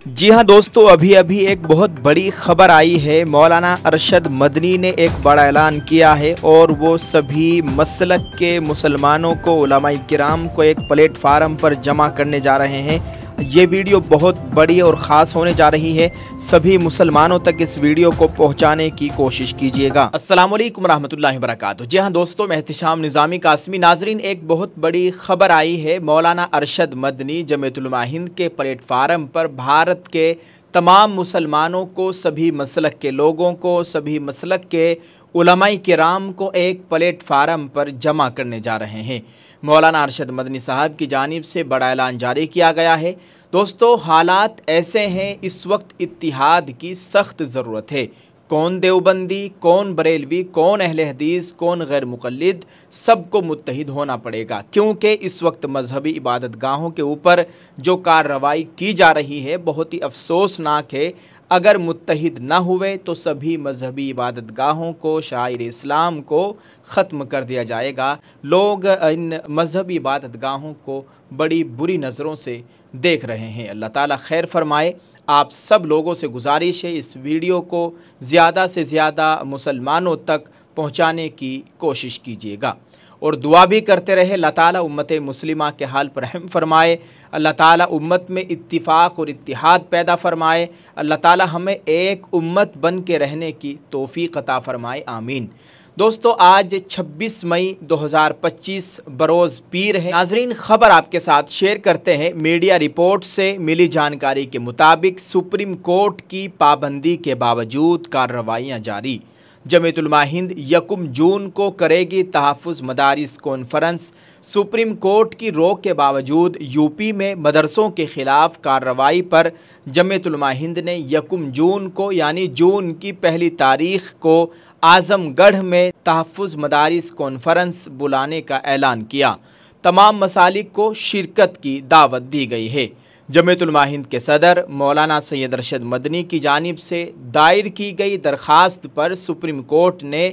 जी हाँ दोस्तों, अभी अभी एक बहुत बड़ी खबर आई है। मौलाना अरशद मदनी ने एक बड़ा ऐलान किया है और वो सभी मसलक के मुसलमानों को, उलमाए किराम को एक प्लेटफार्म पर जमा करने जा रहे हैं। ये वीडियो बहुत बड़ी और ख़ास होने जा रही है। सभी मुसलमानों तक इस वीडियो को पहुंचाने की कोशिश कीजिएगा। अस्सलामुअलैकुम रहमतुल्लाहि व बरकातुहू। जी हाँ दोस्तों, मैं एहतिशाम निज़ामी कासमी। नाजरीन, एक बहुत बड़ी खबर आई है। मौलाना अरशद मदनी जमीयत उलमा हिंद के प्लेटफार्म पर भारत के तमाम मुसलमानों को, सभी मसलक के लोगों को, सभी मसलक के उलमाए किराम को एक प्लेटफार्म पर जमा करने जा रहे हैं। मौलाना अरशद मदनी साहब की जानिब से बड़ा ऐलान जारी किया गया है। दोस्तों, हालात ऐसे हैं, इस वक्त इत्तिहाद की सख्त ज़रूरत है। कौन देवबंदी, कौन बरेलवी, कौन अहले हदीस, कौन गैर मुक़ल्लिद, सबको मुत्तहिद होना पड़ेगा, क्योंकि इस वक्त मजहबी इबादत गाहों के ऊपर जो कार्रवाई की जा रही है बहुत ही अफसोसनाक है। अगर मुत्तहिद ना हुए तो सभी मजहबी इबादत गाहों को, शायर इस्लाम को ख़त्म कर दिया जाएगा। लोग इन मजहबी इबादत गाहों को बड़ी बुरी नज़रों से देख रहे हैं। अल्लाह ताला खैर फरमाए। आप सब लोगों से गुजारिश है, इस वीडियो को ज़्यादा से ज़्यादा मुसलमानों तक पहुँचाने की कोशिश कीजिएगा और दुआ भी करते रहे। अल्लाह ताला उम्मत मुस्लिमा के हाल पर रहम फरमाए। अल्लाह ताला उम्मत में इत्तिफ़ाक़ और इत्तिहाद पैदा फरमाए। अल्लाह ताला हमें एक उम्मत बन के रहने की तौफ़ीक़ अता फरमाए, आमीन। दोस्तों, आज 26 मई 2025 बरोज़ पीर है। नाजरीन, ख़बर आपके साथ शेयर करते हैं। मीडिया रिपोर्ट से मिली जानकारी के मुताबिक सुप्रीम कोर्ट की पाबंदी के बावजूद कार्रवाइयाँ जारी। जमीयत उलमा हिंद 1 जून को करेगी तहफ़्फ़ुज़ मदारिस कॉन्फ्रेंस। सुप्रीम कोर्ट की रोक के बावजूद यूपी में मदरसों के ख़िलाफ़ कार्रवाई पर जमीयत उलमा हिंद ने 1 जून को, यानी जून की पहली तारीख़ को आज़मगढ़ में तहफ़्फ़ुज़ मदारिस कॉन्फ्रेंस बुलाने का ऐलान किया। तमाम मसालिक को शिरकत की दावत दी गई है। जमीयत उलमा हिंद के सदर मौलाना सैयद अरशद मदनी की जानिब से दायर की गई दरख्वास्त पर सुप्रीम कोर्ट ने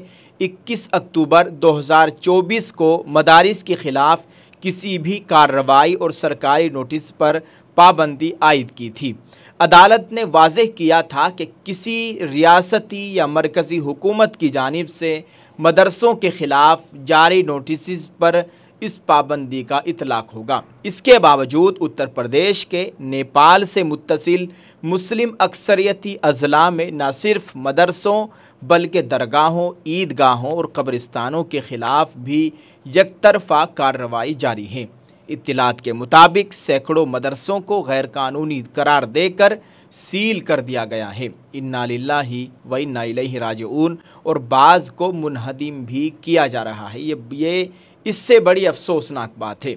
21 अक्टूबर 2024 को मदारिस के ख़िलाफ़ किसी भी कार्रवाई और सरकारी नोटिस पर पाबंदी आयद की थी। अदालत ने वाज़ेह किया था कि किसी रियासती या मरकज़ी हुकूमत की जानिब से मदरसों के ख़िलाफ़ जारी नोटिस पर इस पाबंदी का इतलाक़ होगा। इसके बावजूद उत्तर प्रदेश के नेपाल से मुत्तसिल मुस्लिम अक्सरियती अज़ला में न सिर्फ मदरसों बल्कि दरगाहों, ईदगाहों और कब्रिस्तानों के ख़िलाफ़ भी यकतरफ़ा कार्रवाई जारी है। इत्तिलात के मुताबिक सैकड़ों मदरसों को गैर कानूनी करार देकर सील कर दिया गया है। इन्ना लिल्लाहि व इन्ना इलैहि राजिऊन, और बाज़ को मुनहदिम भी किया जा रहा है। ये इससे बड़ी अफसोसनाक बात है।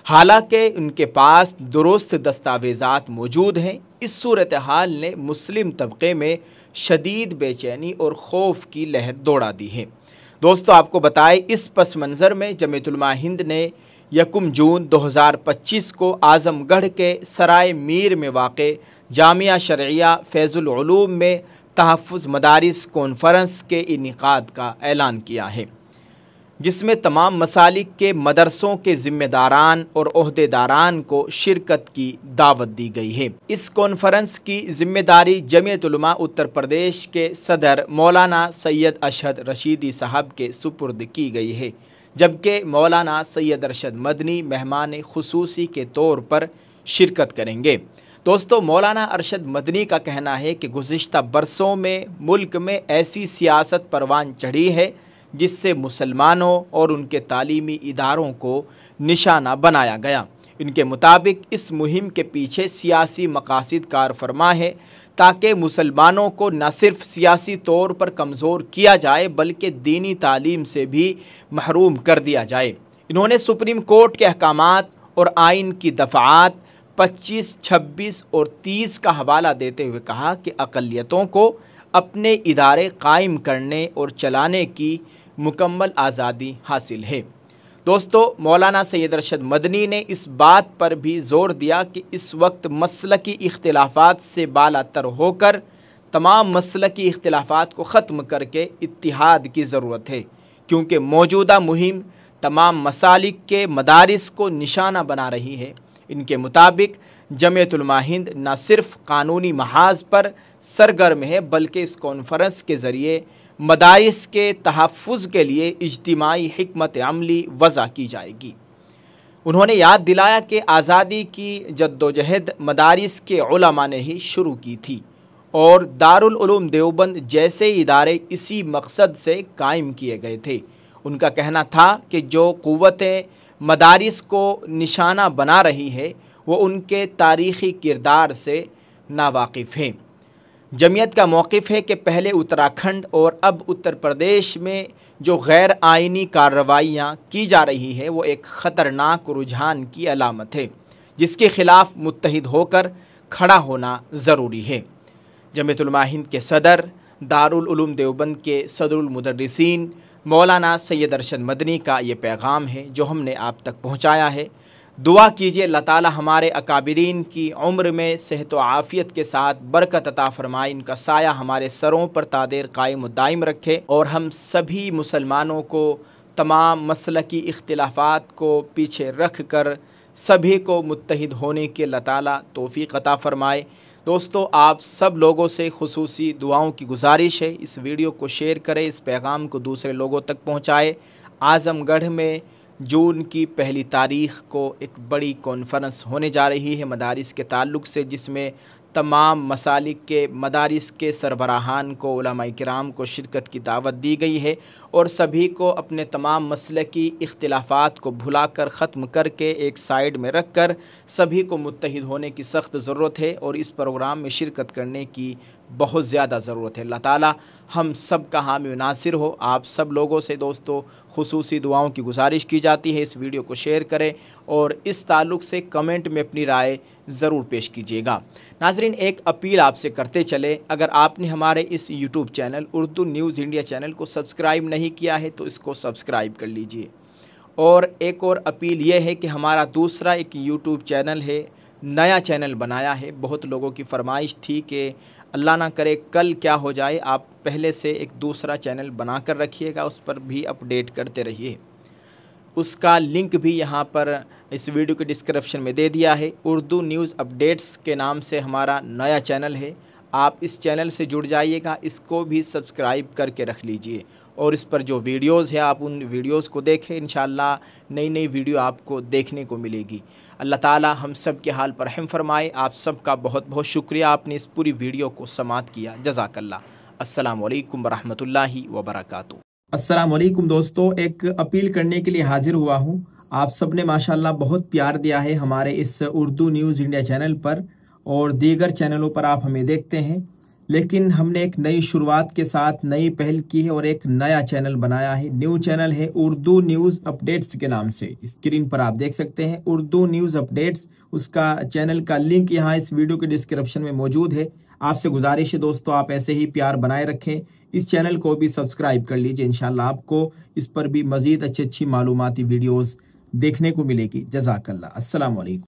हालांकि उनके पास दुरुस्त दस्तावेज़ात मौजूद हैं। इस सूरत हाल ने मुस्लिम तबके में शदीद बेचैनी और खौफ की लहर दौड़ा दी है। दोस्तों, आपको बताएं, इस पस मंज़र में जमीयत उलमा हिंद ने 1 जून 2025 को आज़मगढ़ के सराय मीर में वाक़े जामिया शरइया फैज़ुल उलूम में तहफ़्फ़ुज़ मदारिस कॉन्फ्रेंस के इनेकाद का ऐलान किया है, जिसमें तमाम मसालिक के मदरसों के ज़िम्मेदारान और ओहदेदारान को शिरकत की दावत दी गई है। इस कॉन्फ्रेंस की ज़िम्मेदारी जमीयत उलमा उत्तर प्रदेश के सदर मौलाना सैयद अशहद रशीदी साहब के सुपुर्द की गई है, जबकि मौलाना सैयद अरशद मदनी मेहमान खुसूसी के तौर पर शिरकत करेंगे। दोस्तों, मौलाना अरशद मदनी का कहना है कि गुज़िश्ता बरसों में मुल्क में ऐसी सियासत परवान चढ़ी है जिससे मुसलमानों और उनके तालीमी इदारों को निशाना बनाया गया। इनके मुताबिक इस मुहिम के पीछे सियासी मकासद कार फरमा है, ताकि मुसलमानों को न सिर्फ सियासी तौर पर कमज़ोर किया जाए बल्कि दीनी तालीम से भी महरूम कर दिया जाए। इन्होंने सुप्रीम कोर्ट के अहकामात और आइन की दफ़ात 25, 26 और 30 का हवाला देते हुए कहा कि अक़लियतों को अपने इदारे कायम करने और चलाने की मुकम्मल आज़ादी हासिल है। दोस्तों, मौलाना सैयद अरशद मदनी ने इस बात पर भी ज़ोर दिया कि इस वक्त मसलकी इख्तिलाफ़ात से बालातर होकर तमाम मसलकी इख्तिलाफ़ात को ख़त्म करके इत्तिहाद की ज़रूरत है, क्योंकि मौजूदा मुहिम तमाम मसालिक के मदारिस को निशाना बना रही है। इनके मुताबिक जमीयत उलमा हिंद न सिर्फ कानूनी महाज पर सरगर्म है बल्कि इस कॉन्फ्रेंस के ज़रिए मदारिस के तहफ़्फ़ुज़ के लिए इज्तिमाई हिकमत अमली वज़ा की जाएगी। उन्होंने याद दिलाया कि आज़ादी की जद्दोजहद मदारिस के उलमा ने ही शुरू की थी और दारुल उलूम देवबंद जैसे इदारे इसी मकसद से कायम किए गए थे। उनका कहना था कि जो क़ुव्वतें मदारिस को निशाना बना रही है वो उनके तारीख़ी किरदार से नावाकिफ़ हैं। जमीयत का मौक़िफ़ है कि पहले उत्तराखंड और अब उत्तर प्रदेश में जो गैर आइनी कार्रवाइयाँ की जा रही है वो एक ख़तरनाक रुझान की अलामत है जिसके ख़िलाफ़ मुत्तहिद होकर खड़ा होना ज़रूरी है। जमीयत उलमा हिंद के सदर, दारुल उलूम देवबंद के सदरुल मुदर्रिसीन मौलाना सैयद अरशद मदनी का ये पैगाम है जो हमने आप तक पहुँचाया है। दुआ कीजिए अल्लाह ताला हमारे अकाबिरीन की उम्र में सेहत व आफ़ियत के साथ बरकत अता फ़रमाए, इनका साया हमारे सरों पर तादेर कायम व दायम रखे और हम सभी मुसलमानों को तमाम मसलकी इख्तिलाफ़ात को पीछे रख कर सभी को मुत्तहिद होने की अल्लाह ताला तौफ़ीक़ अता फ़रमाए। दोस्तों, आप सब लोगों से खुसूसी दुआओं की गुजारिश है, इस वीडियो को शेयर करें, इस पैगाम को दूसरे लोगों तक पहुँचाएँ। आज़मगढ़ में जून की पहली तारीख़ को एक बड़ी कॉन्फ्रेंस होने जा रही है मदारिस के ताल्लुक़ से, जिसमें तमाम मसालिक के मदारिस के सरबराहान को, उलमाए किराम को शिरकत की दावत दी गई है और सभी को अपने तमाम मसलकी इख्तिलाफ़ात को भुलाकर ख़त्म करके एक साइड में रख कर सभी को मुत्तहिद होने की सख्त ज़रूरत है और इस प्रोग्राम में शिरकत करने की बहुत ज़्यादा ज़रूरत है। अल्लाह ताला हम सब का हामी नासिर हो। आप सब लोगों से दोस्तों खुसूसी दुआओं की गुजारिश की जाती है, इस वीडियो को शेयर करें और इस ताल्लुक़ से कमेंट में अपनी राय ज़रूर पेश कीजिएगा। नाज़रीन, एक अपील आपसे करते चले, अगर आपने हमारे इस YouTube channel Urdu news India channel को सब्सक्राइब नहीं किया है तो इसको सब्सक्राइब कर लीजिए। और एक और अपील ये है कि हमारा दूसरा एक यूट्यूब चैनल है, नया चैनल बनाया है। बहुत लोगों की फरमाइश थी कि अल्लाह ना करे कल क्या हो जाए, आप पहले से एक दूसरा चैनल बना कर रखिएगा, उस पर भी अपडेट करते रहिए। उसका लिंक भी यहाँ पर इस वीडियो के डिस्क्रिप्शन में दे दिया है। उर्दू न्यूज़ अपडेट्स के नाम से हमारा नया चैनल है, आप इस चैनल से जुड़ जाइएगा, इसको भी सब्सक्राइब करके रख लीजिए और इस पर जो वीडियोज़ है आप उन वीडियोज़ को देखें। इंशाअल्लाह नई नई वीडियो आपको देखने को मिलेगी। अल्लाह ताला हम सब के हाल पर रहम फरमाए। आप सब का बहुत बहुत शुक्रिया, आपने इस पूरी वीडियो को समाअत किया। जज़ाकल्लाह। अस्सलामु अलैकुम वरहमतुल्लाहि वबरकातुहू। अस्सलाम वालेकुम दोस्तों, एक अपील करने के लिए हाजिर हुआ हूँ। आप सब ने माशाल्लाह बहुत प्यार दिया है हमारे इस उर्दू न्यूज़ इंडिया चैनल पर और दीगर चैनलों पर आप हमें देखते हैं, लेकिन हमने एक नई शुरुआत के साथ नई पहल की है और एक नया चैनल बनाया है। न्यू चैनल है उर्दू न्यूज़ अपडेट्स के नाम से, स्क्रीन पर आप देख सकते हैं उर्दू न्यूज़ अपडेट्स। उसका चैनल का लिंक यहाँ इस वीडियो के डिस्क्रिप्शन में मौजूद है। आपसे गुजारिश है दोस्तों, आप ऐसे ही प्यार बनाए रखें, इस चैनल को भी सब्सक्राइब कर लीजिए। इंशाल्लाह आपको इस पर भी मज़ीद अच्छी मालूमाती वीडियोज़ देखने को मिलेगी। जज़ाकल्लाह। अस्सलाम वालेकुम।